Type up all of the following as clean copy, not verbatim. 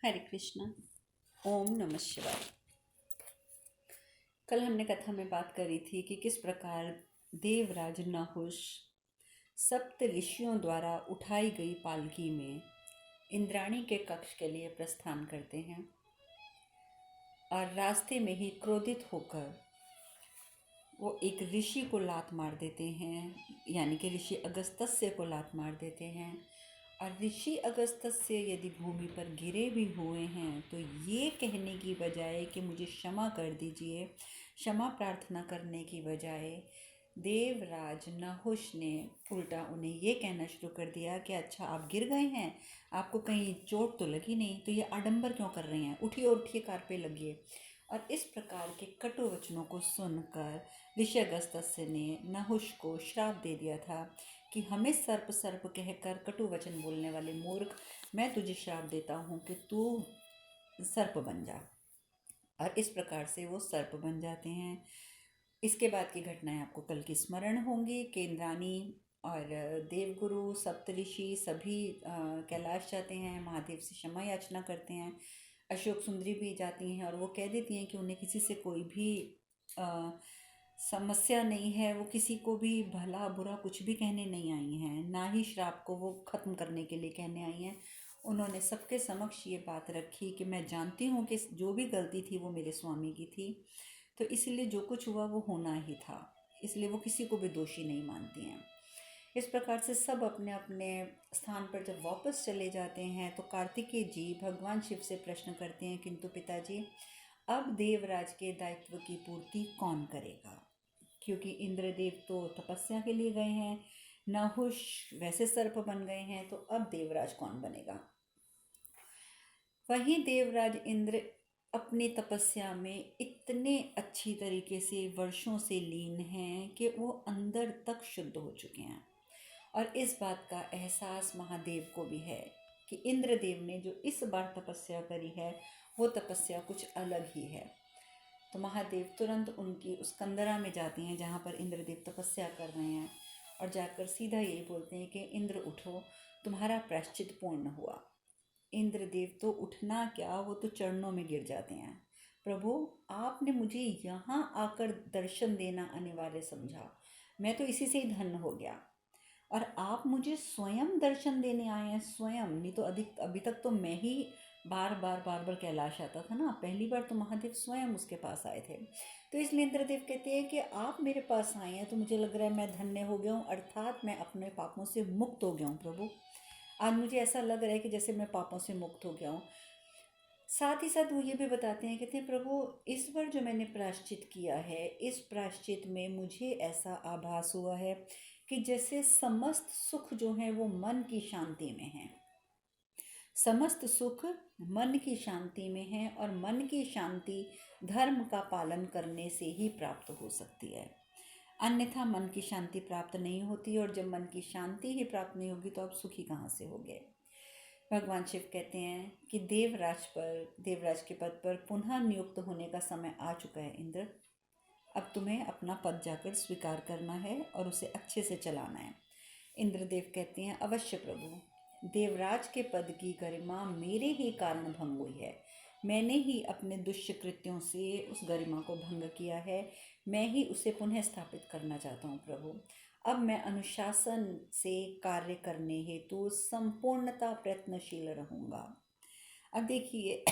हरे कृष्णा। ओम नमः शिवाय। कल हमने कथा में बात करी थी कि किस प्रकार देवराज नहुष सप्त ऋषियों द्वारा उठाई गई पालकी में इंद्राणी के कक्ष के लिए प्रस्थान करते हैं और रास्ते में ही क्रोधित होकर वो एक ऋषि को लात मार देते हैं, यानी कि ऋषि अगस्त्य को लात मार देते हैं। और ऋषि अगस्त्य यदि भूमि पर गिरे भी हुए हैं तो ये कहने की बजाय कि मुझे क्षमा कर दीजिए, क्षमा प्रार्थना करने की बजाय देवराज नहुष ने उल्टा उन्हें ये कहना शुरू कर दिया कि अच्छा आप गिर गए हैं, आपको कहीं चोट तो लगी नहीं, तो ये आडंबर क्यों कर रहे हैं, उठिए उठिए कार पे लगिए। और इस प्रकार के कटु वचनों को सुनकर ऋषि अगस्त्य ने नहुष को श्राप दे दिया था कि हमें सर्प सर्प कहकर कटु वचन बोलने वाले मूर्ख, मैं तुझे श्राप देता हूँ कि तू सर्प बन जा। और इस प्रकार से वो सर्प बन जाते हैं। इसके बाद की घटनाएं आपको कल की स्मरण होंगी कि इंद्राणी और देवगुरु सप्तऋषि सभी कैलाश जाते हैं, महादेव से क्षमा याचना करते हैं। अशोक सुंदरी भी जाती हैं और वो कह देती हैं कि उन्हें किसी से कोई भी समस्या नहीं है, वो किसी को भी भला बुरा कुछ भी कहने नहीं आई हैं, ना ही श्राप को वो ख़त्म करने के लिए कहने आई हैं। उन्होंने सबके समक्ष ये बात रखी कि मैं जानती हूँ कि जो भी गलती थी वो मेरे स्वामी की थी, तो इसलिए जो कुछ हुआ वो होना ही था, इसलिए वो किसी को भी दोषी नहीं मानती हैं। इस प्रकार से सब अपने अपने स्थान पर जब वापस चले जाते हैं तो कार्तिकेय जी भगवान शिव से प्रश्न करते हैं, किंतु पिताजी अब देवराज के दायित्व की पूर्ति कौन करेगा, क्योंकि इंद्रदेव तो तपस्या के लिए गए हैं, नहुष वैसे सर्प बन गए हैं, तो अब देवराज कौन बनेगा। वहीं देवराज इंद्र अपनी तपस्या में इतने अच्छी तरीके से वर्षों से लीन हैं कि वो अंदर तक शुद्ध हो चुके हैं। और इस बात का एहसास महादेव को भी है कि इंद्रदेव ने जो इस बार तपस्या करी है वो तपस्या कुछ अलग ही है। तो महादेव तुरंत उनकी उस कंदरा में जाती हैं जहाँ पर इंद्रदेव तपस्या कर रहे हैं और जाकर सीधा यही बोलते हैं कि इंद्र उठो, तुम्हारा प्रायश्चित पूर्ण हुआ। इंद्रदेव तो उठना क्या, वो तो चरणों में गिर जाते हैं। प्रभु आपने मुझे यहाँ आकर दर्शन देना अनिवार्य समझा, मैं तो इसी से ही धन्य हो गया, और आप मुझे स्वयं दर्शन देने आए हैं, स्वयं। नहीं तो अभी तक तो मैं ही बार बार कैलाश आता था ना, पहली बार तो महादेव स्वयं उसके पास आए थे। तो इसलिए इंद्रदेव कहते हैं कि आप मेरे पास आए हैं तो मुझे लग रहा है मैं धन्य हो गया हूँ, अर्थात मैं अपने पापों से मुक्त हो गया हूँ। प्रभु आज मुझे ऐसा लग रहा है कि जैसे मैं पापों से मुक्त हो गया हूँ। साथ ही साथ वो ये भी बताते हैं, कहते हैं प्रभु इस बार जो मैंने प्रायश्चित किया है, इस प्रायश्चित में मुझे ऐसा आभास हुआ है कि जैसे समस्त सुख जो है वो मन की शांति में है, समस्त सुख मन की शांति में है, और मन की शांति धर्म का पालन करने से ही प्राप्त हो सकती है, अन्यथा मन की शांति प्राप्त नहीं होती। और जब मन की शांति ही प्राप्त नहीं होगी तो आप सुखी कहाँ से होगे। भगवान शिव कहते हैं कि देवराज के पद पर पुनः नियुक्त होने का समय आ चुका है इंद्र, अब तुम्हें अपना पद जाकर स्वीकार करना है और उसे अच्छे से चलाना है। इंद्रदेव कहते हैं अवश्य प्रभु, देवराज के पद की गरिमा मेरे ही कारण भंग हुई है, मैंने ही अपने दुष्कृत्यों से उस गरिमा को भंग किया है, मैं ही उसे पुनः स्थापित करना चाहता हूँ प्रभु। अब मैं अनुशासन से कार्य करने हेतु संपूर्णता प्रयत्नशील रहूँगा। अब देखिए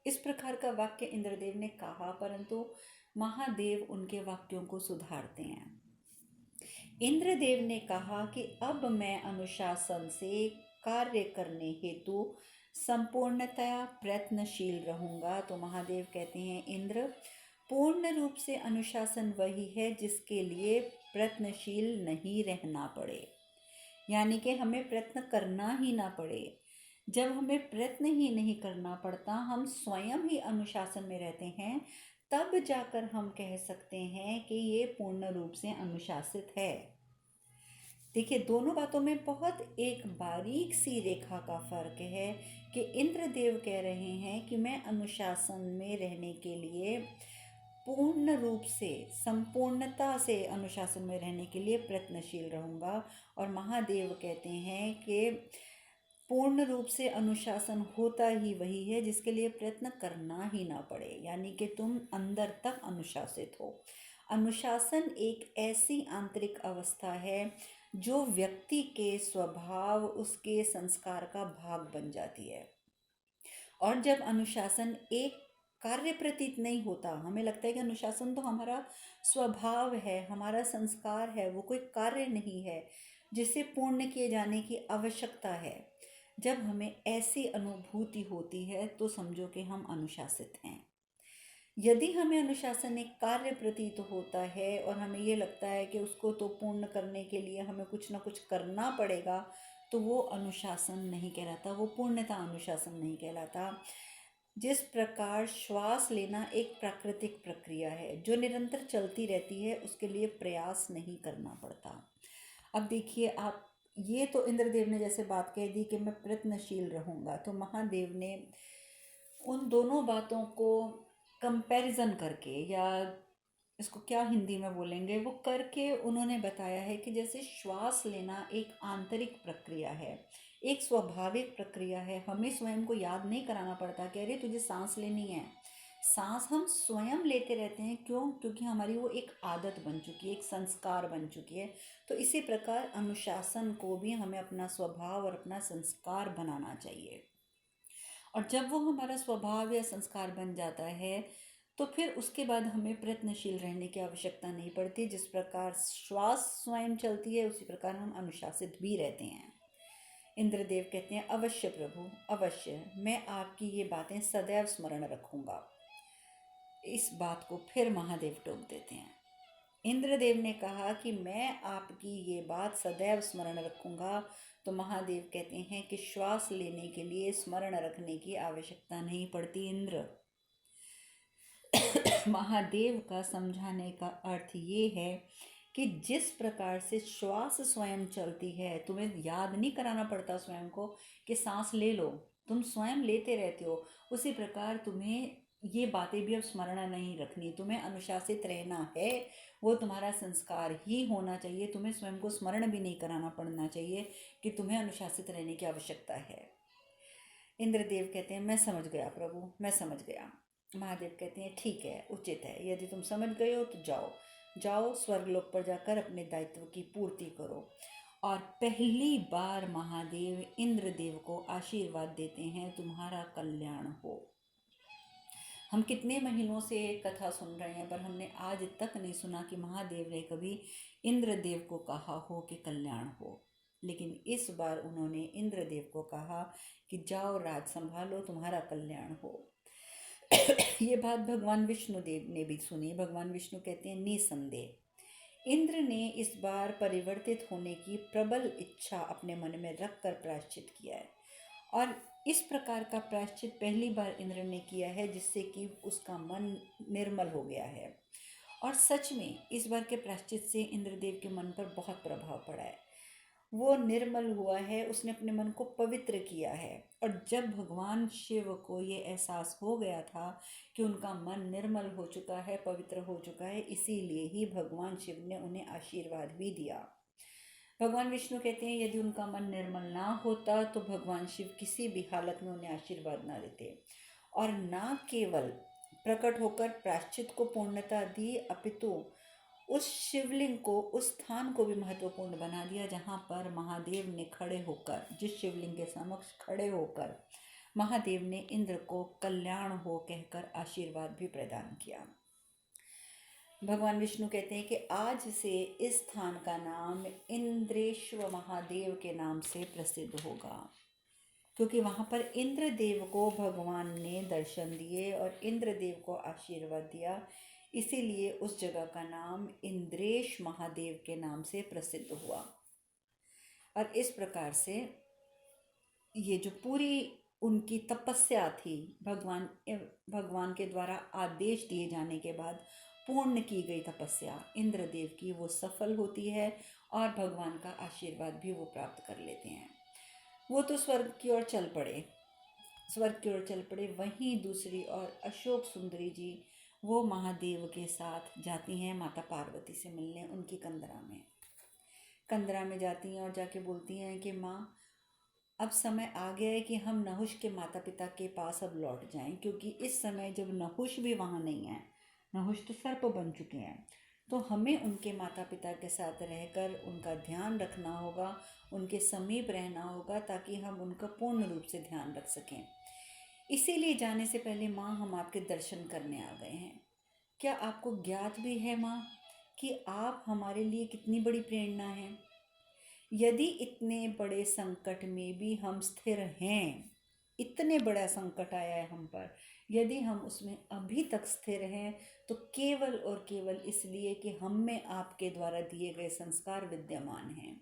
इस प्रकार का वाक्य इंद्रदेव ने कहा, परंतु महादेव उनके वाक्यों को सुधारते हैं। इंद्रदेव ने कहा कि अब मैं अनुशासन से कार्य करने हेतु संपूर्णतया प्रयत्नशील रहूँगा। तो महादेव कहते हैं इंद्र, पूर्ण रूप से अनुशासन वही है जिसके लिए प्रयत्नशील नहीं रहना पड़े, यानी कि हमें प्रयत्न करना ही ना पड़े। जब हमें प्रयत्न ही नहीं करना पड़ता, हम स्वयं ही अनुशासन में रहते हैं, तब जाकर हम कह सकते हैं कि ये पूर्ण रूप से अनुशासित है। देखिए दोनों बातों में बहुत एक बारीक सी रेखा का फर्क है कि इंद्रदेव कह रहे हैं कि मैं अनुशासन में रहने के लिए पूर्ण रूप से संपूर्णता से अनुशासन में रहने के लिए प्रयत्नशील रहूँगा, और महादेव कहते हैं कि पूर्ण रूप से अनुशासन होता ही वही है जिसके लिए प्रयत्न करना ही ना पड़े, यानी कि तुम अंदर तक अनुशासित हो। अनुशासन एक ऐसी आंतरिक अवस्था है जो व्यक्ति के स्वभाव, उसके संस्कार का भाग बन जाती है। और जब अनुशासन एक कार्य प्रतीत नहीं होता, हमें लगता है कि अनुशासन तो हमारा स्वभाव है, हमारा संस्कार है, वो कोई कार्य नहीं है जिसे पूर्ण किए जाने की आवश्यकता है। जब हमें ऐसी अनुभूति होती है तो समझो कि हम अनुशासित हैं। यदि हमें अनुशासन एक कार्य प्रतीत होता है और हमें ये लगता है कि उसको तो पूर्ण करने के लिए हमें कुछ ना कुछ करना पड़ेगा, तो वो अनुशासन नहीं कहलाता, वो पूर्णता अनुशासन नहीं कहलाता। जिस प्रकार श्वास लेना एक प्राकृतिक प्रक्रिया है जो निरंतर चलती रहती है, उसके लिए प्रयास नहीं करना पड़ता। अब देखिए आप, ये तो इंद्रदेव ने जैसे बात कह दी कि मैं प्रयत्नशील रहूँगा, तो महादेव ने उन दोनों बातों को कंपैरिजन करके, या इसको क्या हिंदी में बोलेंगे, वो करके उन्होंने बताया है कि जैसे श्वास लेना एक आंतरिक प्रक्रिया है, एक स्वाभाविक प्रक्रिया है। हमें स्वयं को याद नहीं कराना पड़ता कि अरे तुझे सांस लेनी है। सांस हम स्वयं लेते रहते हैं। क्यों? क्योंकि हमारी वो एक आदत बन चुकी है, एक संस्कार बन चुकी है। तो इसी प्रकार अनुशासन को भी हमें अपना स्वभाव और अपना संस्कार बनाना चाहिए। और जब वो हमारा स्वभाव या संस्कार बन जाता है तो फिर उसके बाद हमें प्रयत्नशील रहने की आवश्यकता नहीं पड़ती। जिस प्रकार श्वास स्वयं चलती है, उसी प्रकार हम अनुशासित भी रहते हैं। इंद्रदेव कहते हैं, अवश्य प्रभु, अवश्य, मैं आपकी ये बातें सदैव स्मरण रखूंगा। इस बात को फिर महादेव टोक देते हैं। इंद्रदेव ने कहा कि मैं आपकी ये बात सदैव स्मरण रखूंगा, तो महादेव कहते हैं कि श्वास लेने के लिए स्मरण रखने की आवश्यकता नहीं पड़ती इंद्र। महादेव का समझाने का अर्थ ये है कि जिस प्रकार से श्वास स्वयं चलती है, तुम्हें याद नहीं कराना पड़ता स्वयं को कि सांस ले लो, तुम स्वयं लेते रहते हो। उसी प्रकार तुम्हें ये बातें भी अब स्मरण नहीं रखनी, तुम्हें अनुशासित रहना है, वो तुम्हारा संस्कार ही होना चाहिए। तुम्हें स्वयं को स्मरण भी नहीं कराना पड़ना चाहिए कि तुम्हें अनुशासित रहने की आवश्यकता है। इंद्रदेव कहते हैं, मैं समझ गया प्रभु, मैं समझ गया। महादेव कहते हैं, ठीक है, उचित है, यदि तुम समझ गए हो तो जाओ जाओ, स्वर्गलोक पर जाकर अपने दायित्व की पूर्ति करो। और पहली बार महादेव इंद्रदेव को आशीर्वाद देते हैं, तुम्हारा कल्याण हो। हम कितने महीनों से कथा सुन रहे हैं, पर हमने आज तक नहीं सुना कि महादेव ने कभी इंद्रदेव को कहा हो कि कल्याण हो। लेकिन इस बार उन्होंने इंद्रदेव को कहा कि जाओ, राज संभालो, तुम्हारा कल्याण हो। ये बात भगवान विष्णु देव ने भी सुनी। भगवान विष्णु कहते हैं, निसंदेह इंद्र ने इस बार परिवर्तित होने की प्रबल इच्छा अपने मन में रखकर प्रायश्चित किया है। और इस प्रकार का प्रायश्चित पहली बार इंद्र ने किया है, जिससे कि उसका मन निर्मल हो गया है। और सच में इस बार के प्रायश्चित से इंद्रदेव के मन पर बहुत प्रभाव पड़ा है। वो निर्मल हुआ है, उसने अपने मन को पवित्र किया है। और जब भगवान शिव को ये एहसास हो गया था कि उनका मन निर्मल हो चुका है, पवित्र हो चुका है, इसीलिए ही भगवान शिव ने उन्हें आशीर्वाद भी दिया। भगवान विष्णु कहते हैं, यदि उनका मन निर्मल ना होता तो भगवान शिव किसी भी हालत में उन्हें आशीर्वाद ना देते। और ना केवल प्रकट होकर प्रायश्चित को पूर्णता दी, अपितु उस शिवलिंग को, उस स्थान को भी महत्वपूर्ण बना दिया, जहाँ पर महादेव ने खड़े होकर, जिस शिवलिंग के समक्ष खड़े होकर महादेव ने इंद्र को कल्याण हो कहकर आशीर्वाद भी प्रदान किया। भगवान विष्णु कहते हैं कि आज से इस स्थान का नाम इंद्रेश्वर महादेव के नाम से प्रसिद्ध होगा, क्योंकि वहाँ पर इंद्रदेव को भगवान ने दर्शन दिए और इंद्रदेव को आशीर्वाद दिया। इसीलिए उस जगह का नाम इंद्रेश महादेव के नाम से प्रसिद्ध हुआ। और इस प्रकार से ये जो पूरी उनकी तपस्या थी, भगवान के द्वारा आदेश दिए जाने के बाद पूर्ण की गई तपस्या इंद्रदेव की, वो सफल होती है और भगवान का आशीर्वाद भी वो प्राप्त कर लेते हैं। वो तो स्वर्ग की ओर चल पड़े। वहीं दूसरी ओर अशोक सुंदरी जी, वो महादेव के साथ जाती हैं माता पार्वती से मिलने, उनकी कंदरा में जाती हैं और जाके बोलती हैं कि माँ, अब समय आ गया है कि हम नहुष के माता पिता के पास अब लौट जाएं, क्योंकि इस समय जब नहुष भी वहाँ नहीं है, नहुष तो सर्प बन चुके हैं, तो हमें उनके माता पिता के साथ रहकर उनका ध्यान रखना होगा, उनके समीप रहना होगा, ताकि हम उनका पूर्ण रूप से ध्यान रख सकें। इसीलिए जाने से पहले माँ, हम आपके दर्शन करने आ गए हैं। क्या आपको ज्ञात भी है माँ कि आप हमारे लिए कितनी बड़ी प्रेरणा हैं? यदि इतने बड़े संकट में भी हम स्थिर हैं, इतने बड़ा संकट आया है हम पर, यदि हम उसमें अभी तक स्थिर हैं, तो केवल और केवल इसलिए कि हम में आपके द्वारा दिए गए संस्कार विद्यमान हैं।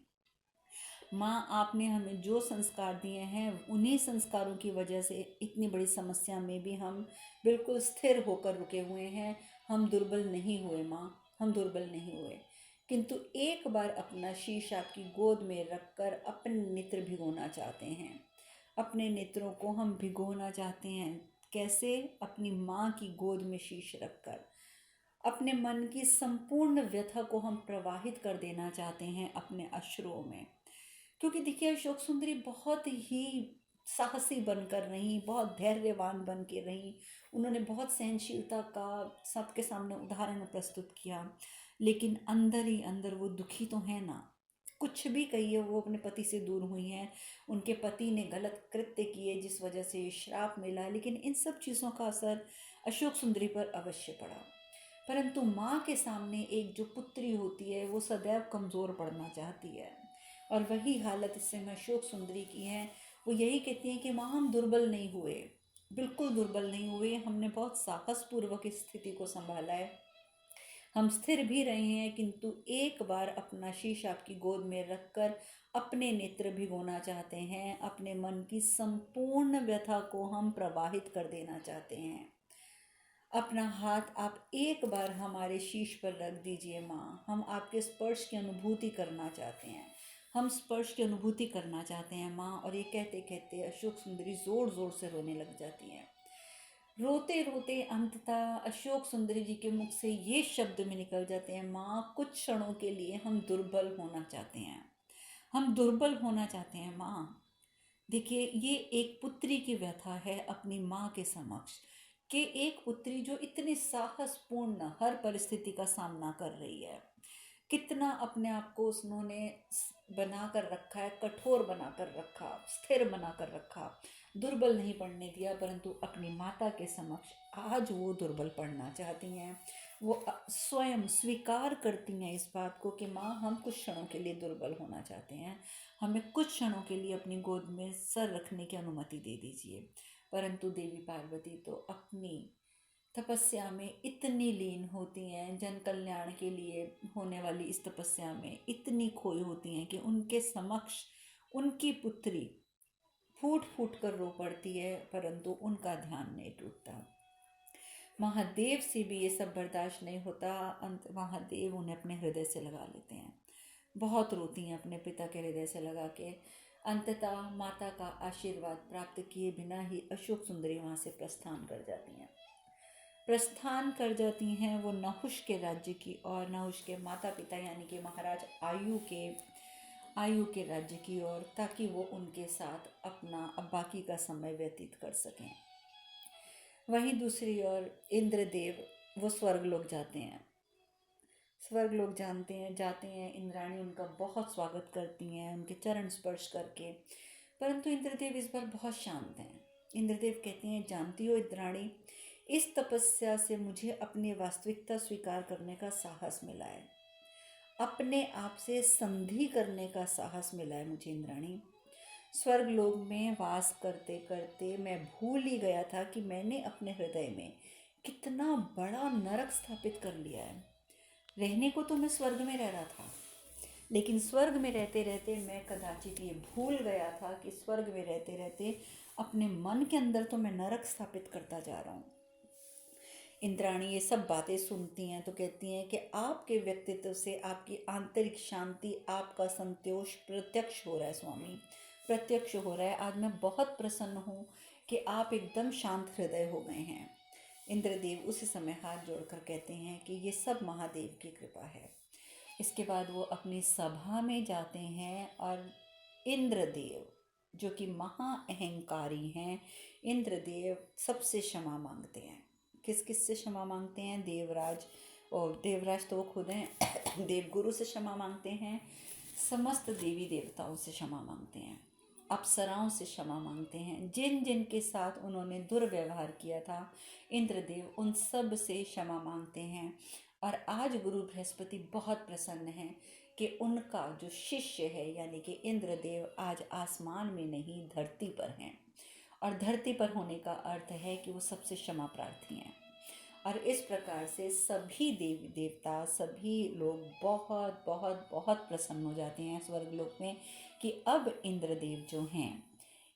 माँ, आपने हमें जो संस्कार दिए हैं, उन्हीं संस्कारों की वजह से इतनी बड़ी समस्या में भी हम बिल्कुल स्थिर होकर रुके हुए हैं। हम दुर्बल नहीं हुए माँ, हम दुर्बल नहीं हुए। किंतु एक बार अपना शीश आपकी गोद में रखकर अपने नेत्र भिगोना चाहते हैं। अपने नेत्रों को हम भिगोना चाहते हैं। कैसे? अपनी माँ की गोद में शीश रखकर अपने मन की संपूर्ण व्यथा को हम प्रवाहित कर देना चाहते हैं अपने अश्रुओं में। क्योंकि देखिए, अशोक सुंदरी बहुत ही साहसी बनकर रहीं, बहुत धैर्यवान बन के रहीं। उन्होंने बहुत सहनशीलता का सबके सामने उदाहरण प्रस्तुत किया, लेकिन अंदर ही अंदर वो दुखी तो है ना। कुछ भी कहिए, वो अपने पति से दूर हुई हैं, उनके पति ने गलत कृत्य किए जिस वजह से श्राप मिला, लेकिन इन सब चीज़ों का असर अशोक सुंदरी पर अवश्य पड़ा। परंतु माँ के सामने एक जो पुत्री होती है, वो सदैव कमज़ोर पड़ना चाहती है, और वही हालत इस समय अशोक सुंदरी की है। वो यही कहती हैं कि माँ, हम दुर्बल नहीं हुए, बिल्कुल दुर्बल नहीं हुए, हमने बहुत साहसपूर्वक इस स्थिति को संभाला है। हम स्थिर भी रहे हैं, किंतु एक बार अपना शीश आपकी गोद में रखकर अपने नेत्र भिगोना चाहते हैं। अपने मन की संपूर्ण व्यथा को हम प्रवाहित कर देना चाहते हैं। अपना हाथ आप एक बार हमारे शीश पर रख दीजिए माँ। हम आपके स्पर्श की अनुभूति करना चाहते हैं, हम स्पर्श की अनुभूति करना चाहते हैं माँ। और ये कहते कहते अशोक सुंदरी ज़ोर ज़ोर से रोने लग जाती हैं। रोते रोते अंततः अशोक सुंदरी जी के मुख से ये शब्द में निकल जाते हैं, माँ, कुछ क्षणों के लिए हम दुर्बल होना चाहते हैं, हम दुर्बल होना चाहते हैं माँ। देखिए, ये एक पुत्री की व्यथा है अपनी माँ के समक्ष, कि एक पुत्री जो इतनी साहसपूर्ण हर परिस्थिति का सामना कर रही है, कितना अपने आप को उन्होंने बना कर रखा है, कठोर बना कर रखा, स्थिर बना कर रखा, दुर्बल नहीं पड़ने दिया। परंतु अपनी माता के समक्ष आज वो दुर्बल पड़ना चाहती हैं। वो स्वयं स्वीकार करती हैं इस बात को कि माँ, हम कुछ क्षणों के लिए दुर्बल होना चाहते हैं, हमें कुछ क्षणों के लिए अपनी गोद में सर रखने की अनुमति दे दीजिए। परंतु देवी पार्वती तो अपनी तपस्या में इतनी लीन होती हैं, जन कल्याण के लिए होने वाली इस तपस्या में इतनी खोई होती हैं कि उनके समक्ष उनकी पुत्री फूट फूट कर रो पड़ती है, परंतु उनका ध्यान नहीं टूटता। महादेव से भी ये सब बर्दाश्त नहीं होता। अंत महादेव उन्हें अपने हृदय से लगा लेते हैं। बहुत रोती हैं अपने पिता के हृदय से लगा के। अंततः माता का आशीर्वाद प्राप्त किए बिना ही अशोक सुंदरी वहाँ से प्रस्थान कर जाती हैं। प्रस्थान कर जाती हैं वो नहुष के राज्य की और नहुष के माता पिता यानी कि महाराज आयु के राज्य की ओर, ताकि वो उनके साथ अपना अब बाकी का समय व्यतीत कर सकें। वहीं दूसरी ओर इंद्रदेव वो स्वर्गलोक जाते हैं। स्वर्गलोक जाते हैं। इंद्राणी उनका बहुत स्वागत करती हैं, उनके चरण स्पर्श करके। परंतु इंद्रदेव इस बार बहुत शांत हैं। इंद्रदेव कहते हैं, जानती हो इंद्राणी, इस तपस्या से मुझे अपनी वास्तविकता स्वीकार करने का साहस मिला है, अपने आप से संधि करने का साहस मिला है मुझे इंद्राणी। स्वर्गलोक में वास करते करते मैं भूल ही गया था कि मैंने अपने हृदय में कितना बड़ा नरक स्थापित कर लिया है। रहने को तो मैं स्वर्ग में रह रहा था, लेकिन स्वर्ग में रहते रहते मैं कदाचित ये भूल गया था कि स्वर्ग में रहते रहते अपने मन के अंदर तो मैं नरक स्थापित करता जा रहा हूँ। इंद्राणी ये सब बातें सुनती हैं तो कहती हैं कि आपके व्यक्तित्व से आपकी आंतरिक शांति, आपका संतोष प्रत्यक्ष हो रहा है स्वामी, प्रत्यक्ष हो रहा है। आज मैं बहुत प्रसन्न हूँ कि आप एकदम शांत हृदय हो गए हैं। इंद्रदेव उसी समय हाथ जोड़कर कहते हैं कि ये सब महादेव की कृपा है। इसके बाद वो अपनी सभा में जाते हैं और इंद्रदेव जो कि महा अहंकारी हैं, इंद्रदेव सबसे क्षमा मांगते हैं। किस किस से क्षमा मांगते हैं? देवराज, और देवराज तो वो खुद हैं, देवगुरु से क्षमा मांगते हैं, समस्त देवी देवताओं से क्षमा मांगते हैं, अप्सराओं से क्षमा मांगते हैं। जिन जिन के साथ उन्होंने दुर्व्यवहार किया था, इंद्रदेव उन सब से क्षमा मांगते हैं। और आज गुरु बृहस्पति बहुत प्रसन्न हैं कि उनका जो शिष्य है यानी कि इंद्रदेव आज आसमान में नहीं, धरती पर हैं। और धरती पर होने का अर्थ है कि वो सबसे क्षमा प्रार्थी हैं। और इस प्रकार से सभी देवी देवता, सभी लोग बहुत बहुत बहुत प्रसन्न हो जाते हैं स्वर्गलोक में कि अब इंद्रदेव जो हैं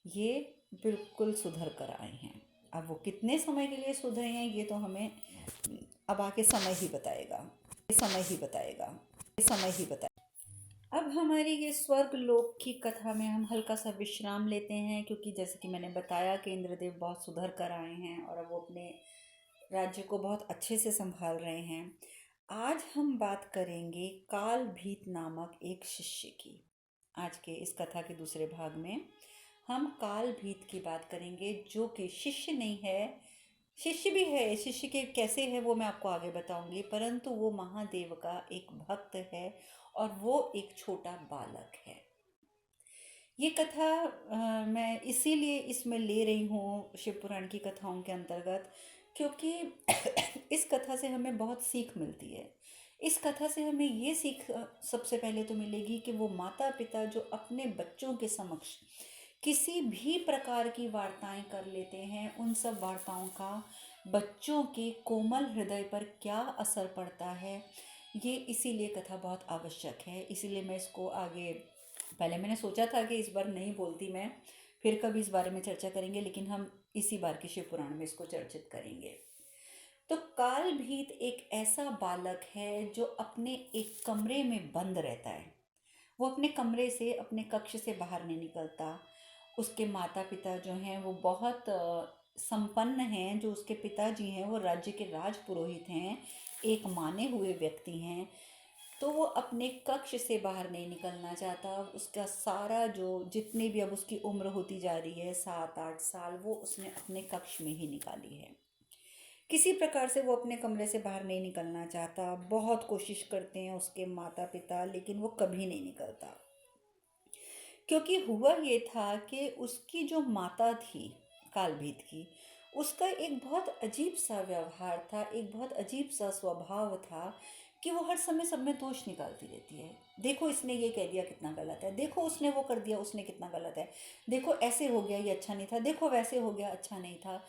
ये बिल्कुल सुधर कर आए हैं। अब वो कितने समय के लिए सुधरे हैं ये तो हमें अब आके समय ही बताएगा, समय ही बताएगा, समय ही बताएगा। अब हमारी ये स्वर्ग लोक की कथा में हम हल्का सा विश्राम लेते हैं, क्योंकि जैसे कि मैंने बताया कि इंद्रदेव बहुत सुधर कर आए हैं और अब वो अपने राज्य को बहुत अच्छे से संभाल रहे हैं। आज हम बात करेंगे कालभीत नामक एक शिष्य की। आज के इस कथा के दूसरे भाग में हम कालभीत की बात करेंगे, जो कि शिष्य नहीं है, शिष्य भी है, शिष्य के कैसे है वो मैं आपको आगे बताऊंगी, परंतु वो महादेव का एक भक्त है और वो एक छोटा बालक है। ये कथा मैं इसीलिए इसमें ले रही हूँ शिव पुराण की कथाओं के अंतर्गत, क्योंकि इस कथा से हमें बहुत सीख मिलती है। इस कथा से हमें ये सीख सबसे पहले तो मिलेगी कि वो माता पिता जो अपने बच्चों के समक्ष किसी भी प्रकार की वार्ताएं कर लेते हैं, उन सब वार्ताओं का बच्चों के कोमल हृदय पर क्या असर पड़ता है, ये इसीलिए कथा बहुत आवश्यक है। इसीलिए मैं इसको आगे, पहले मैंने सोचा था कि इस बार नहीं बोलती मैं, फिर कभी इस बारे में चर्चा करेंगे, लेकिन हम इसी बार के शिव पुराण में इसको चर्चित करेंगे। तो कालभीत एक ऐसा बालक है जो अपने एक कमरे में बंद रहता है। वो अपने कमरे से, अपने कक्ष से बाहर नहीं निकलता। उसके माता पिता जो हैं वो बहुत संपन्न हैं। जो उसके पिताजी हैं वो राज्य के राजपुरोहित हैं, एक माने हुए व्यक्ति हैं। तो वो अपने कक्ष से बाहर नहीं निकलना चाहता। उसका सारा जो जितनी भी अब उसकी उम्र होती जा रही है, 7-8 साल, वो उसने अपने कक्ष में ही निकाली है। किसी प्रकार से वो अपने कमरे से बाहर नहीं निकलना चाहता। बहुत कोशिश करते हैं उसके माता पिता, लेकिन वो कभी नहीं निकलता। क्योंकि हुआ ये था कि उसकी जो माता थी कालभीत की, उसका एक बहुत अजीब सा व्यवहार था, एक बहुत अजीब सा स्वभाव था कि वो हर समय सब में दोष निकालती रहती है। देखो इसने ये कह दिया कितना गलत है, देखो उसने वो कर दिया उसने कितना गलत है, देखो ऐसे हो गया ये अच्छा नहीं था, देखो वैसे हो गया अच्छा नहीं था।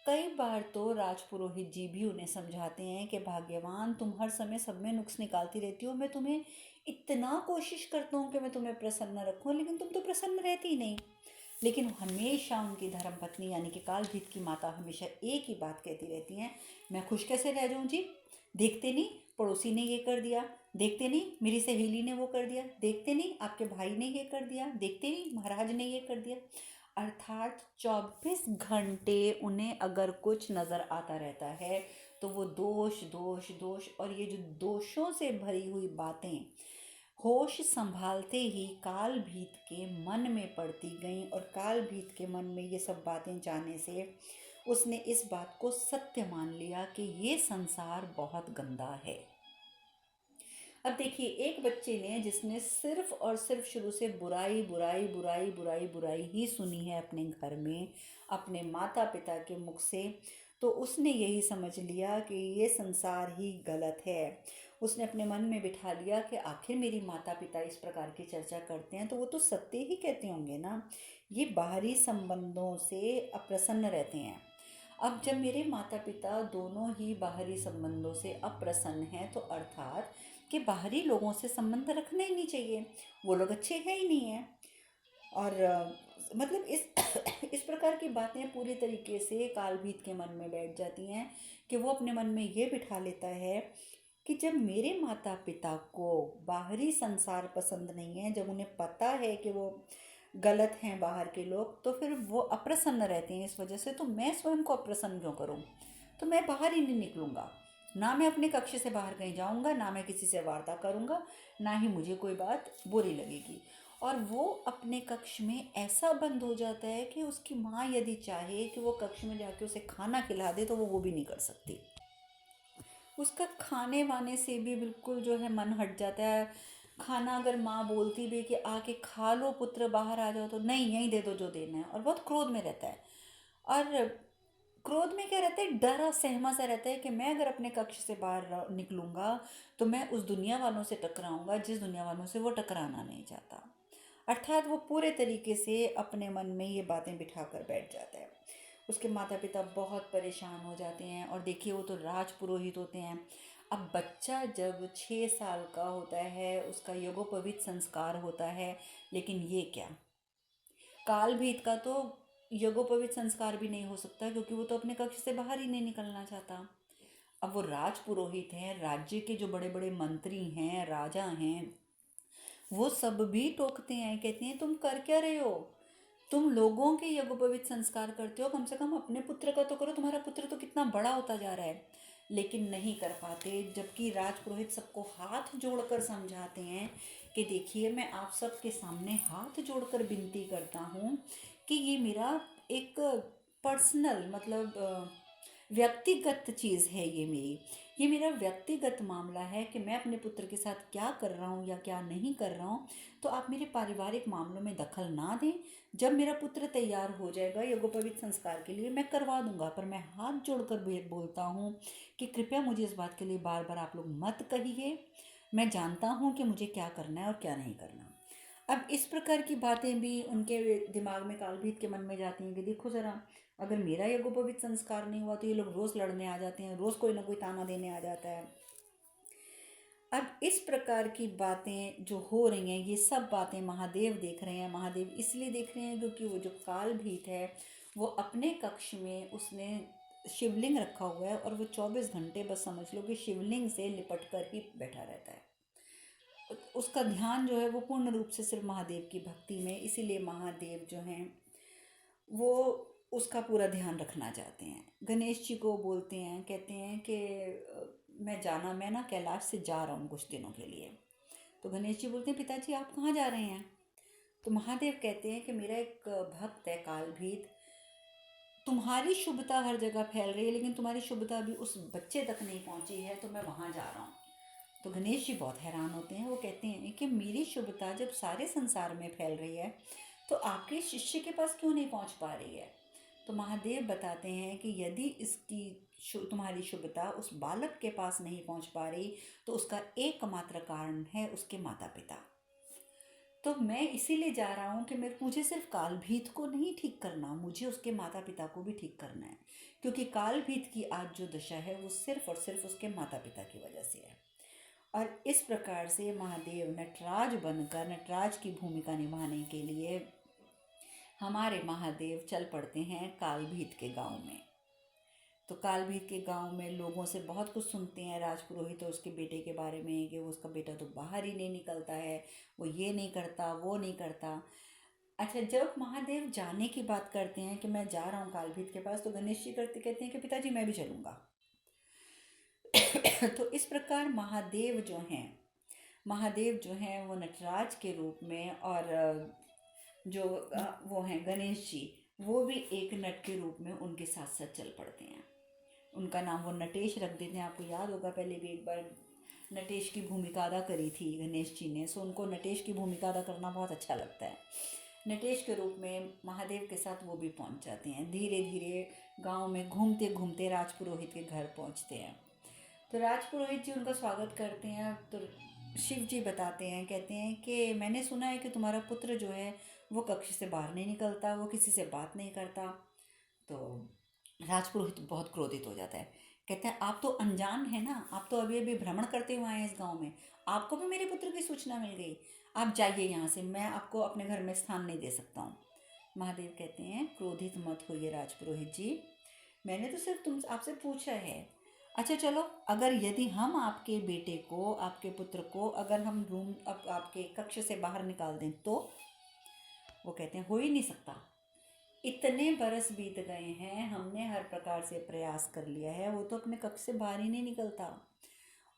कई बार तो राजपुरोहित जी भी उन्हें समझाते हैं कि भाग्यवान, तुम हर समय सब में नुक्स निकालती रहती हो, मैं तुम्हें इतना कोशिश करता हूँ कि मैं तुम्हें प्रसन्न रखूँ, लेकिन तुम तो प्रसन्न रहती ही नहीं। लेकिन हमेशा उनकी धर्मपत्नी यानी कि कालभीत की माता हमेशा एक ही बात कहती रहती हैं, मैं खुश कैसे रह जाऊँ जी, देखते नहीं पड़ोसी ने ये कर दिया, देखते नहीं मेरी सहेली ने वो कर दिया, देखते नहीं आपके भाई ने ये कर दिया, देखते नहीं महाराज ने ये कर दिया। अर्थात 24 घंटे उन्हें अगर कुछ नज़र आता रहता है तो वो दोष दोष दोष, और ये जो दोषों से भरी हुई बातें होश संभालते ही कालभीत के मन में पड़ती गईं। और कालभीत के मन में ये सब बातें जाने से उसने इस बात को सत्य मान लिया कि ये संसार बहुत गंदा है। अब देखिए, एक बच्चे ने जिसने सिर्फ और सिर्फ शुरू से बुराई बुराई बुराई बुराई बुराई ही सुनी है अपने घर में, अपने माता पिता के मुख से, तो उसने यही समझ लिया कि ये संसार ही गलत है। उसने अपने मन में बिठा लिया कि आखिर मेरी माता पिता इस प्रकार की चर्चा करते हैं तो वो तो सत्य ही कहते होंगे ना, ये बाहरी संबंधों से अप्रसन्न रहते हैं। अब जब मेरे माता पिता दोनों ही बाहरी संबंधों से अप्रसन्न हैं, तो अर्थात कि बाहरी लोगों से संबंध रखना ही नहीं चाहिए, वो लोग अच्छे हैं ही नहीं हैं। और मतलब इस इस प्रकार की बातें पूरी तरीके से कालभीत के मन में बैठ जाती हैं कि वो अपने मन में ये बिठा लेता है कि जब मेरे माता पिता को बाहरी संसार पसंद नहीं है, जब उन्हें पता है कि वो गलत हैं बाहर के लोग, तो फिर वो अप्रसन्न रहते हैं इस वजह से, तो मैं स्वयं को अप्रसन्न क्यों करूं, तो मैं बाहर ही नहीं निकलूँगा, ना मैं अपने कक्ष से बाहर कहीं जाऊंगा, ना मैं किसी से वार्ता करूंगा, ना ही मुझे कोई बात बुरी लगेगी। और वो अपने कक्ष में ऐसा बंद हो जाता है कि उसकी माँ यदि चाहे कि वो कक्ष में जाके उसे खाना खिला दे तो वो भी नहीं कर सकती। उसका खाने वाने से भी बिल्कुल जो है मन हट जाता है। खाना अगर माँ बोलती भी कि आके खा लो पुत्र, बाहर आ जाओ, तो नहीं, यहीं दे दो जो देना है, और बहुत क्रोध में रहता है। और क्रोध में क्या रहता है, डरा सहमा सा रहता है कि मैं अगर अपने कक्ष से बाहर निकलूंगा तो मैं उस दुनिया वालों से टकराऊंगा जिस दुनिया वालों से वो टकराना नहीं चाहता। अर्थात वो पूरे तरीके से अपने मन में ये बातें बिठा कर बैठ जाता है। उसके माता पिता बहुत परेशान हो जाते हैं, और देखिए वो तो राजपुरोहित होते हैं। अब बच्चा जब 6 साल का होता है उसका यज्ञोपवीत संस्कार होता है, लेकिन ये क्या, काल भीत का तो यज्ञोपवीत संस्कार भी नहीं हो सकता, क्योंकि वो तो अपने कक्ष से बाहर ही नहीं निकलना चाहता। अब वो राजपुरोहित हैं, राज्य के जो बड़े बड़े मंत्री हैं, राजा हैं, वो सब भी टोकते हैं, कहते हैं तुम कर क्या रहे हो, तुम लोगों के यज्ञोपवीत संस्कार करते हो, कम से कम अपने पुत्र का तो करो, तुम्हारा पुत्र तो कितना बड़ा होता जा रहा है। लेकिन नहीं कर पाते, जबकि राजपुरोहित सबको हाथ जोड़कर समझाते हैं कि देखिए मैं आप सबके सामने हाथ जोड़कर विनती करता हूँ कि ये मेरा एक पर्सनल, मतलब व्यक्तिगत चीज़ है, ये मेरा व्यक्तिगत मामला है कि मैं अपने पुत्र के साथ क्या कर रहा हूँ या क्या नहीं कर रहा हूँ। तो आप मेरे पारिवारिक मामलों में दखल ना दें। जब मेरा पुत्र तैयार हो जाएगा यज्ञोपवीत संस्कार के लिए मैं करवा दूंगा, पर मैं हाथ जोड़कर बोलता हूँ कि कृपया मुझे इस बात के लिए बार बार आप लोग मत कहिए। मैं जानता हूँ कि मुझे क्या करना है और क्या नहीं करना। अब इस प्रकार की बातें भी उनके दिमाग में, कालभीत के मन में जाती हैं कि देखो ज़रा, अगर मेरा यज्ञोपवीत संस्कार नहीं हुआ तो ये लोग रोज़ लड़ने आ जाते हैं, रोज़ कोई ना कोई ताना देने आ जाता है। अब इस प्रकार की बातें जो हो रही हैं, ये सब बातें महादेव देख रहे हैं। महादेव इसलिए देख रहे हैं क्योंकि वो जो कालभीत है वो अपने कक्ष में उसने शिवलिंग रखा हुआ है, और वो 24 घंटे बस समझ लो कि शिवलिंग से लिपट कर ही बैठा रहता है। उसका ध्यान जो है वो पूर्ण रूप से सिर्फ महादेव की भक्ति में, इसीलिए महादेव जो हैं वो उसका पूरा ध्यान रखना चाहते हैं। गणेश जी को बोलते हैं, कहते हैं कि मैं ना कैलाश से जा रहा हूँ कुछ दिनों के लिए। तो गणेश जी बोलते हैं पिताजी आप कहाँ जा रहे हैं। तो महादेव कहते हैं कि मेरा एक भक्त है कालभीत, तुम्हारी शुभता हर जगह फैल रही है लेकिन तुम्हारी शुभता अभी उस बच्चे तक नहीं पहुंची है, तो मैं वहां जा रहा हूँ। तो गणेश जी बहुत हैरान होते हैं, वो कहते हैं कि मेरी शुभता जब सारे संसार में फैल रही है तो आपके शिष्य के पास क्यों नहीं पहुंच पा रही है। तो महादेव बताते हैं कि यदि इसकी तुम्हारी शुभता उस बालक के पास नहीं पहुंच पा रही तो उसका एकमात्र कारण है उसके माता पिता। तो मैं इसीलिए जा रहा हूँ कि मुझे सिर्फ कालभीत को नहीं ठीक करना, मुझे उसके माता पिता को भी ठीक करना है, क्योंकि कालभीत की आज जो दशा है वो सिर्फ और सिर्फ उसके माता पिता की वजह से है। और इस प्रकार से महादेव नटराज बनकर नटराज की भूमिका निभाने के लिए हमारे महादेव चल पड़ते हैं कालभीत के गांव में। तो कालभीत के गांव में लोगों से बहुत कुछ सुनते हैं राजपुरोहित और उसके बेटे के बारे में कि वो उसका बेटा तो बाहर ही नहीं निकलता है, वो ये नहीं करता वो नहीं करता। अच्छा, जब महादेव जाने की बात करते हैं कि मैं जा रहा हूँ कालभीत के पास, तो गणेश जी कहते हैं कि पिताजी मैं भी चलूँगा। तो इस प्रकार महादेव जो हैं वो नटराज के रूप में, और जो वो हैं गणेश जी, वो भी एक नट के रूप में उनके साथ साथ चल पड़ते हैं। उनका नाम वो नटेश रख देते हैं। आपको याद होगा पहले भी एक बार नटेश की भूमिका अदा करी थी गणेश जी ने, सो उनको नटेश की भूमिका अदा करना बहुत अच्छा लगता है। नटेश के रूप में महादेव के साथ वो भी पहुंच जाते हैं। धीरे धीरे गांव में घूमते घूमते राजपुरोहित के घर पहुंचते हैं। तो राजपुरोहित जी उनका स्वागत करते हैं। तो शिव जी बताते हैं, कहते हैं कि मैंने सुना है कि तुम्हारा पुत्र जो है वो कक्ष से बाहर नहीं निकलता, वो किसी से बात नहीं करता। तो राजपुरोहित बहुत क्रोधित हो जाता है, कहते हैं आप तो अनजान है ना, आप तो अभी अभी भ्रमण करते हुए आए इस गांव में, आपको भी मेरे पुत्र की सूचना मिल गई, आप जाइए यहाँ से, मैं आपको अपने घर में स्थान नहीं दे सकता हूँ। महादेव कहते हैं क्रोधित मत होइए राजपुरोहित जी, मैंने तो सिर्फ तुम आपसे पूछा है। अच्छा चलो, अगर यदि हम आपके बेटे को, आपके पुत्र को, अगर हम रूम आपके कक्ष से बाहर निकाल दें तो। वो कहते हैं हो ही नहीं सकता, इतने बरस बीत गए हैं, हमने हर प्रकार से प्रयास कर लिया है, वो तो अपने कक्ष से बाहर ही नहीं निकलता।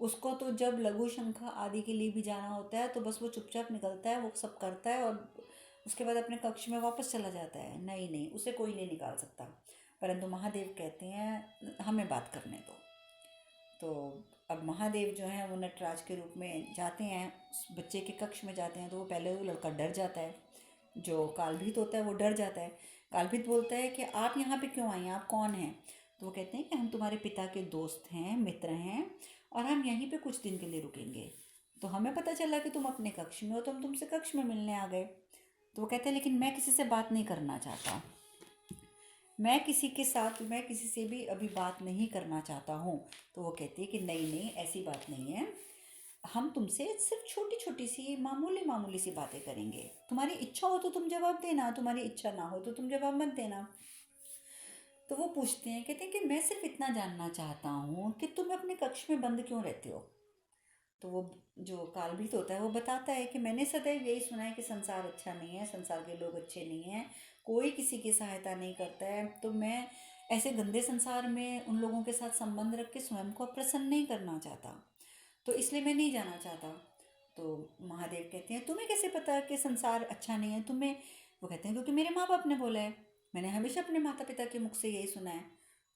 उसको तो जब लघु शंख आदि के लिए भी जाना होता है तो बस वो चुपचाप निकलता है, वो सब करता है और उसके बाद अपने कक्ष में वापस चला जाता है। नहीं नहीं, उसे कोई नहीं निकाल सकता। परंतु महादेव कहते हैं हमें बात करने दो। तो अब महादेव जो हैं वो नटराज के रूप में जाते हैं, उस बच्चे के कक्ष में जाते हैं। तो वो पहले वो लड़का डर जाता है, जो कालभीत होता है वो डर जाता है। कालभीत बोलता है कि आप यहाँ पे क्यों आई हैं, आप कौन हैं? तो वो कहते हैं कि हम तुम्हारे पिता के दोस्त हैं, मित्र हैं, और हम यहीं पे कुछ दिन के लिए रुकेंगे। तो हमें पता चला कि तुम अपने कक्ष में हो, तो हम तुमसे कक्ष में मिलने आ गए। तो वो कहते हैं लेकिन मैं किसी से बात नहीं करना चाहता, मैं किसी से भी अभी बात नहीं करना चाहता हूँ। तो वो कहती है कि नहीं नहीं, ऐसी बात नहीं है, हम तुमसे सिर्फ छोटी छोटी सी मामूली मामूली सी बातें करेंगे। तुम्हारी इच्छा हो तो तुम जवाब देना, तुम्हारी इच्छा ना हो तो तुम जवाब मत देना। तो वो पूछते हैं, कहते हैं कि मैं सिर्फ इतना जानना चाहता हूँ कि तुम अपने कक्ष में बंद क्यों रहते हो? तो वो जो कालभीत होता है वो बताता है कि मैंने सदैव यही सुना है कि संसार अच्छा नहीं है, संसार के लोग अच्छे नहीं हैं, कोई किसी की सहायता नहीं करता है। तो मैं ऐसे गंदे संसार में उन लोगों के साथ संबंध रख के स्वयं को प्रसन्न नहीं करना चाहता, तो इसलिए मैं नहीं जाना चाहता। तो महादेव कहते हैं तुम्हें कैसे पता कि संसार अच्छा नहीं है तुम्हें? वो कहते हैं क्योंकि मेरे माँ बाप ने बोला है, मैंने हमेशा अपने माता पिता के मुख से यही सुना है।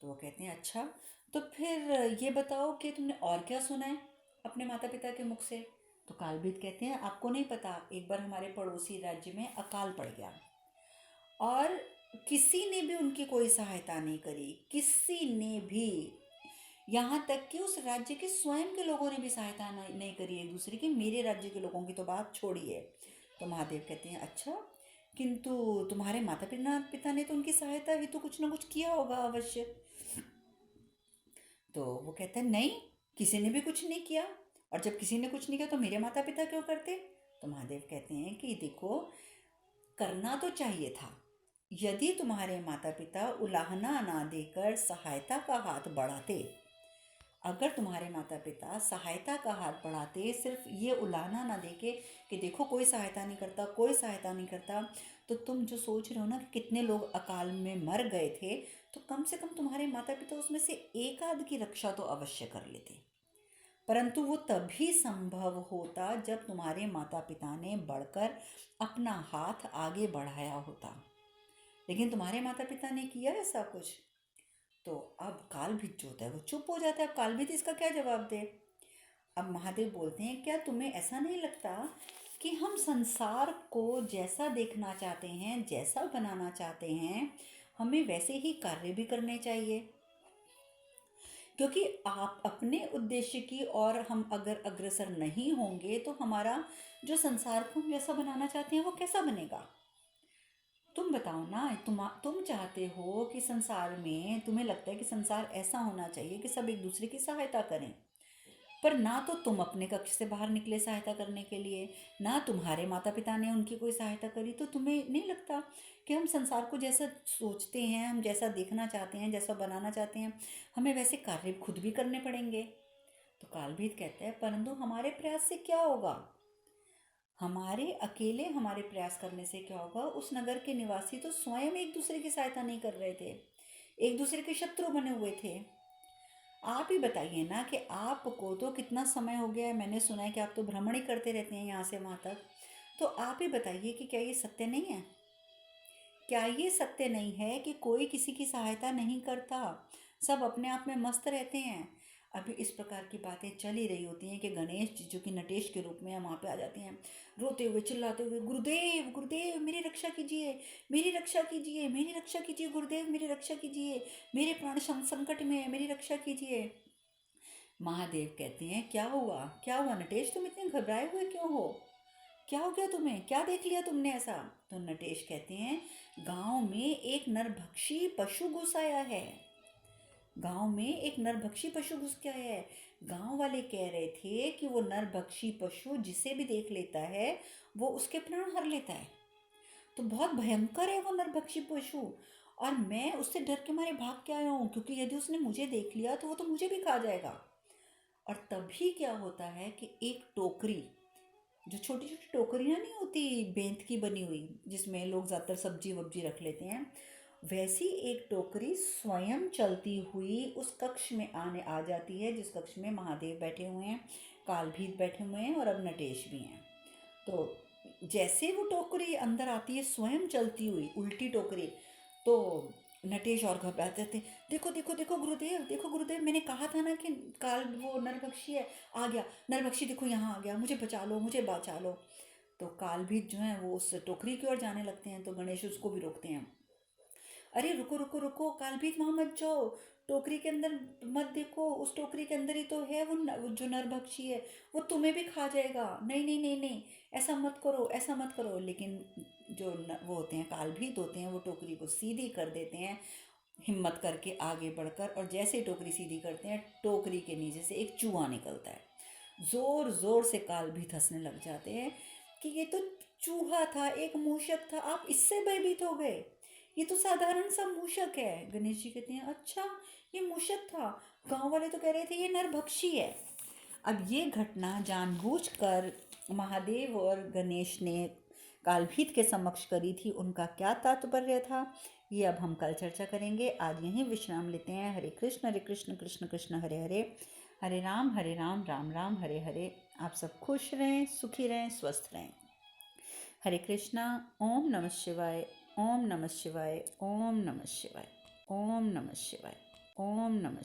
तो वो कहते हैं अच्छा, तो फिर ये बताओ कि तुमने और क्या सुना है अपने माता पिता के मुख से? तो कालभीत कहते हैं आपको नहीं पता, एक बार हमारे पड़ोसी राज्य में अकाल पड़ गया और किसी ने भी उनकी कोई सहायता नहीं करी, किसी ने भी, यहाँ तक कि उस राज्य के स्वयं के लोगों ने भी सहायता नहीं करी एक दूसरे की, मेरे राज्य के लोगों की तो बात छोड़िए। तो महादेव कहते हैं अच्छा, किंतु तुम्हारे माता पिता ने तो उनकी सहायता ही तो कुछ ना कुछ किया होगा अवश्य। तो वो कहते हैं नहीं, किसी ने भी कुछ नहीं किया, और जब किसी ने कुछ नहीं किया तो मेरे माता पिता क्यों करते? तो महादेव कहते हैं कि देखो, करना तो चाहिए था। यदि तुम्हारे माता पिता उलाहना ना देकर सहायता का हाथ बढ़ाते, अगर तुम्हारे माता पिता सहायता का हाथ बढ़ाते, सिर्फ ये उलाहना ना देके कि देखो कोई सहायता नहीं करता, कोई सहायता नहीं करता, तो तुम जो सोच रहे हो ना कि कितने लोग अकाल में मर गए थे, तो कम से कम तुम्हारे माता पिता उसमें से एक आध की रक्षा तो अवश्य कर लेते। परंतु वो तभी संभव होता जब तुम्हारे माता पिता ने बढ़कर अपना हाथ आगे बढ़ाया होता, लेकिन तुम्हारे माता पिता ने किया ऐसा कुछ? तो अब कालभीत जो होता है वो चुप हो जाता है। अब कालभीत इसका क्या जवाब दे? अब महादेव बोलते हैं क्या तुम्हें ऐसा नहीं लगता कि हम संसार को जैसा देखना चाहते हैं, जैसा बनाना चाहते हैं, हमें वैसे ही कार्य भी करने चाहिए? क्योंकि आप अपने उद्देश्य की और हम अगर अग्रसर नहीं होंगे तो हमारा जो संसार को हम जैसा बनाना चाहते हैं वो कैसा बनेगा? तुम बताओ ना, तुम चाहते हो कि संसार में, तुम्हें लगता है कि संसार ऐसा होना चाहिए कि सब एक दूसरे की सहायता करें, पर ना तो तुम अपने कक्ष से बाहर निकले सहायता करने के लिए, ना तुम्हारे माता पिता ने उनकी कोई सहायता करी। तो तुम्हें नहीं लगता कि हम संसार को जैसा सोचते हैं, हम जैसा देखना चाहते हैं, जैसा बनाना चाहते हैं, हमें वैसे कार्य खुद भी करने पड़ेंगे? तो कालभीत कहते हैं परंतु हमारे प्रयास से क्या होगा? हमारे प्रयास करने से क्या होगा? उस नगर के निवासी तो स्वयं एक दूसरे की सहायता नहीं कर रहे थे, एक दूसरे के शत्रु बने हुए थे। आप ही बताइए ना कि आपको तो कितना समय हो गया है, मैंने सुना है कि आप तो भ्रमण ही करते रहते हैं यहाँ से वहाँ तक। तो आप ही बताइए कि क्या ये सत्य नहीं है? क्या ये सत्य नहीं है कि कोई किसी की सहायता नहीं करता, सब अपने आप में मस्त रहते हैं? अभी इस प्रकार की बातें चल ही रही होती हैं कि गणेश जी जो कि नटेश के रूप में वहाँ पे आ जाते हैं, रोते हुए चिल्लाते हुए, गुरुदेव गुरुदेव मेरी रक्षा कीजिए, मेरी रक्षा कीजिए, मेरी रक्षा कीजिए, गुरुदेव मेरी रक्षा कीजिए, मेरे प्राण संकट में है, मेरी रक्षा कीजिए। महादेव कहते हैं क्या हुआ, क्या हुआ नटेश, तुम इतने घबराए हुए क्यों हो? क्या हो गया तुम्हें, क्या देख लिया तुमने ऐसा? तो नटेश कहते हैं गांव में एक नरभक्षी पशु घुस आया है, गांव में एक नरभक्षी पशु घुस गया है। गांव वाले कह रहे थे कि वो नरभक्षी पशु जिसे भी देख लेता है वो उसके प्राण हर लेता है, तो बहुत भयंकर है वो नरभक्षी पशु, और मैं उससे डर के मारे भाग के आया हूँ, क्योंकि यदि उसने मुझे देख लिया तो वो तो मुझे भी खा जाएगा। और तभी क्या होता है कि एक टोकरी, जो छोटी छोटी टोकरियाँ नहीं होती बेंत की बनी हुई, जिसमें लोग ज़्यादातर सब्जी वब्जी रख लेते हैं, वैसी एक टोकरी स्वयं चलती हुई उस कक्ष में आ जाती है जिस कक्ष में महादेव बैठे हुए हैं, कालभीत बैठे हुए हैं और अब नटेश भी हैं। तो जैसे वो टोकरी अंदर आती है स्वयं चलती हुई उल्टी टोकरी, तो नटेश और घबराते थे। देखो देखो देखो गुरुदेव, देखो गुरुदेव, मैंने कहा था ना कि काल वो नरभक्षी है, आ गया नरभक्षी, देखो यहाँ आ गया, मुझे बचा लो, मुझे बचा लो। तो कालभीत जो है वो उस टोकरी की ओर जाने लगते हैं, तो गणेश उसको भी रोकते हैं। अरे रुको रुको रुको कालभीत, वहां मत जाओ, टोकरी के अंदर मत देखो, उस टोकरी के अंदर ही तो है वो जो नरभक्षी है, वो तुम्हें भी खा जाएगा, नहीं नहीं नहीं नहीं, ऐसा मत करो, ऐसा मत करो। लेकिन जो वो होते हैं, कालभीत होते हैं, वो टोकरी को सीधी कर देते हैं हिम्मत करके आगे बढ़कर, और जैसे ही टोकरी सीधी करते हैं, टोकरी के नीचे से एक चूहा निकलता है। जोर जोर से कालभीत हंसने लग जाते हैं कि ये तो चूहा था, एक मूषक था, आप इससे भयभीत हो गए, ये तो साधारण सा मूषक है। गणेश जी कहते हैं अच्छा, ये मूषक था, गांव वाले तो कह रहे थे ये नरभक्षी है। अब ये घटना जानबूझकर महादेव और गणेश ने कालभीत के समक्ष करी थी, उनका क्या तात्पर्य था ये अब हम कल चर्चा करेंगे। आज यहीं विश्राम लेते हैं। हरे कृष्ण कृष्ण कृष्ण हरे हरे, हरे राम राम हरे हरे। आप सब खुश रहें, सुखी रहें, स्वस्थ रहें। हरे कृष्णा। ओम नमः शिवाय, ओम नमः शिवाय, ओम नमः शिवाय, ओम नमः शिवाय, ओम नमः